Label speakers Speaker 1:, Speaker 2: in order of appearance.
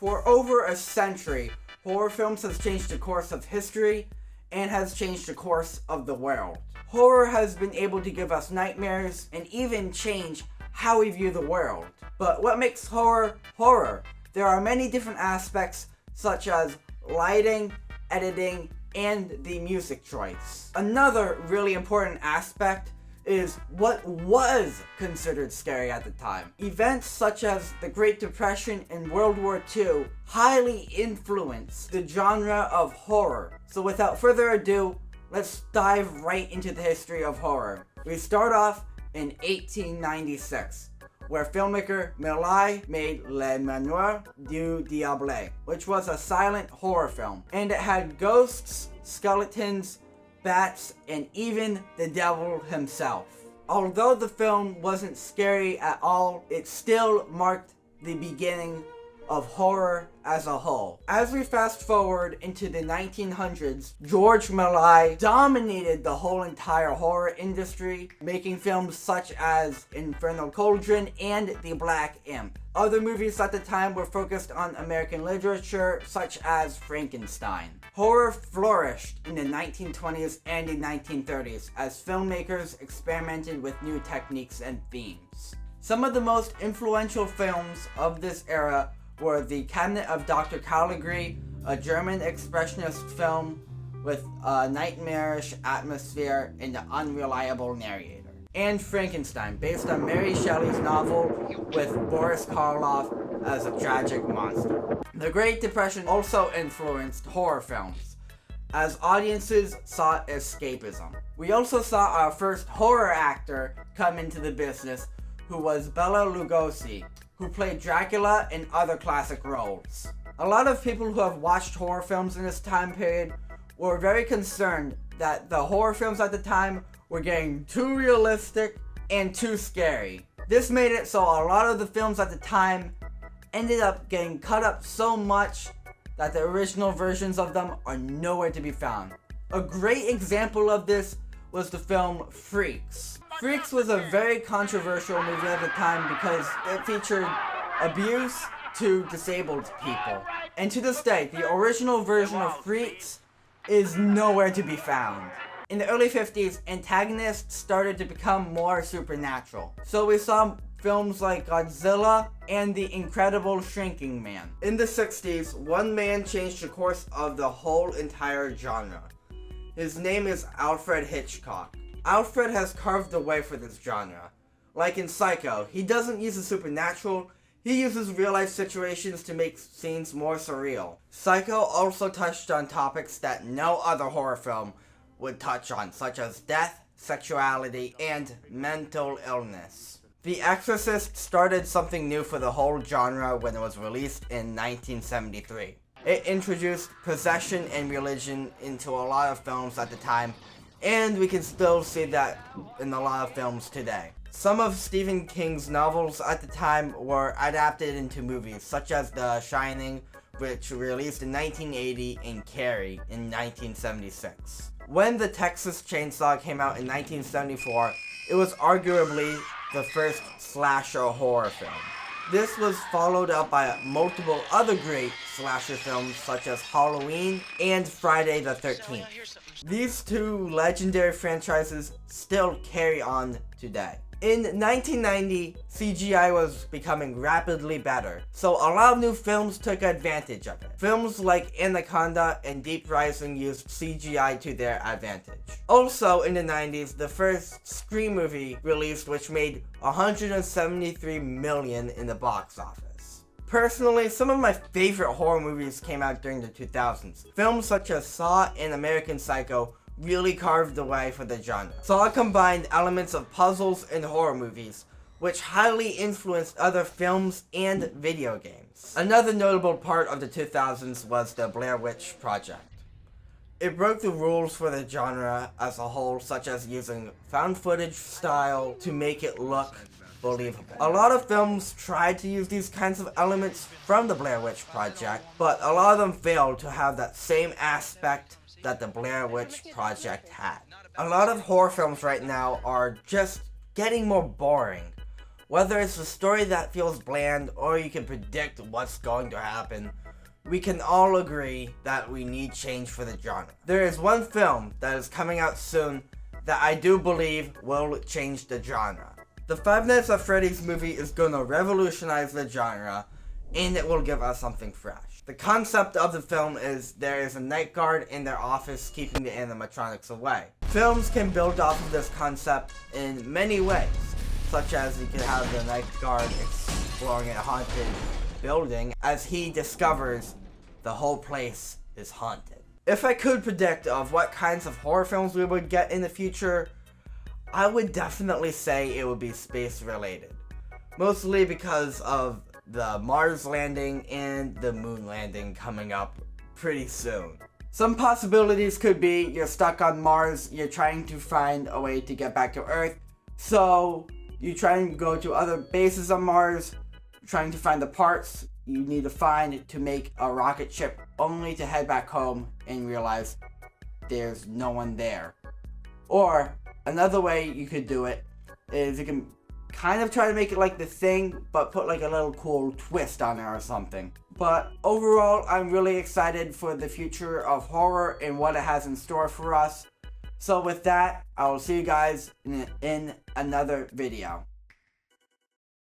Speaker 1: For over a century, horror films has changed the course of history and has changed the course of the world. Horror has been able to give us nightmares and even change how we view the world. But what makes horror horror? There are many different aspects such as lighting, editing, and the music choice. Another really important aspect is what was considered scary at the time. Events such as the Great Depression and World War II highly influenced the genre of horror. So without further ado, let's dive right into the history of horror. We start off in 1896, where filmmaker Mary made Le Manoir du Diable, which was a silent horror film, and it had ghosts, skeletons, bats, and even the devil himself. Although the film wasn't scary at all, it still marked the beginning of horror as a whole. As we fast forward into the 1900s, George Mary dominated the whole entire horror industry, making films such as Infernal Cauldron and The Black Imp. Other movies at the time were focused on American literature, such as Frankenstein. Horror flourished in the 1920s and the 1930s as filmmakers experimented with new techniques and themes. Some of the most influential films of this era were The Cabinet of Dr. Caligari, a German expressionist film with a nightmarish atmosphere and an unreliable narrator, and Frankenstein, based on Mary Shelley's novel with Boris Karloff as a tragic monster. The Great Depression also influenced horror films, as audiences sought escapism. We also saw our first horror actor come into the business, who was Bela Lugosi, who played Dracula and other classic roles. A lot of people who have watched horror films in this time period were very concerned that the horror films at the time were getting too realistic and too scary. This made it so a lot of the films at the time ended up getting cut up so much that the original versions of them are nowhere to be found. A great example of this was the film Freaks. Freaks was a very controversial movie at the time because it featured abuse to disabled people. And to this day, the original version of Freaks is nowhere to be found. In the early 50s, antagonists started to become more supernatural. So we saw films like Godzilla and The Incredible Shrinking Man. In the 60s, one man changed the course of the whole entire genre. His name is Alfred Hitchcock. Alfred has carved the way for this genre. Like in Psycho, he doesn't use the supernatural, he uses real-life situations to make scenes more surreal. Psycho also touched on topics that no other horror film would touch on, such as death, sexuality, and mental illness. The Exorcist started something new for the whole genre when it was released in 1973. It introduced possession and religion into a lot of films at the time, and we can still see that in a lot of films today. Some of Stephen King's novels at the time were adapted into movies, such as The Shining, which released in 1980, and Carrie in 1976. When The Texas Chainsaw came out in 1974, it was arguably the first slasher horror film. This was followed up by multiple other great slasher films such as Halloween and Friday the 13th. These two legendary franchises still carry on today. In 1990, CGI was becoming rapidly better, so a lot of new films took advantage of it. Films like Anaconda and Deep Rising used CGI to their advantage. Also in the 90s, the first Scream movie released, which made $173 million in the box office. Personally, some of my favorite horror movies came out during the 2000s. Films such as Saw and American Psycho really carved the way for the genre. Saw combined elements of puzzles and horror movies, which highly influenced other films and video games. Another notable part of the 2000s was the Blair Witch Project. It broke the rules for the genre as a whole, such as using found footage style to make it look believable. A lot of films tried to use these kinds of elements from the Blair Witch Project, but a lot of them failed to have that same aspect that the Blair Witch Project had. A lot of horror films right now are just getting more boring. Whether it's a story that feels bland or you can predict what's going to happen, we can all agree that we need change for the genre. There is one film that is coming out soon that I do believe will change the genre. The Five Nights at Freddy's movie is going to revolutionize the genre, and it will give us something fresh. The concept of the film is there is a night guard in their office keeping the animatronics away. Films can build off of this concept in many ways, such as you can have the night guard exploring a haunted building as he discovers the whole place is haunted. If I could predict of what kinds of horror films we would get in the future, I would definitely say it would be space related. Mostly because of the Mars landing and the moon landing coming up pretty soon. Some possibilities could be you're stuck on Mars, you're trying to find a way to get back to Earth, so you try and go to other bases on Mars, trying to find the parts you need to find to make a rocket ship, only to head back home and realize there's no one there. Or another way you could do it is you can kind of try to make it like The Thing, but put like a little cool twist on it or something. But overall, I'm really excited for the future of horror and what it has in store for us. So with that, I will see you guys in another video.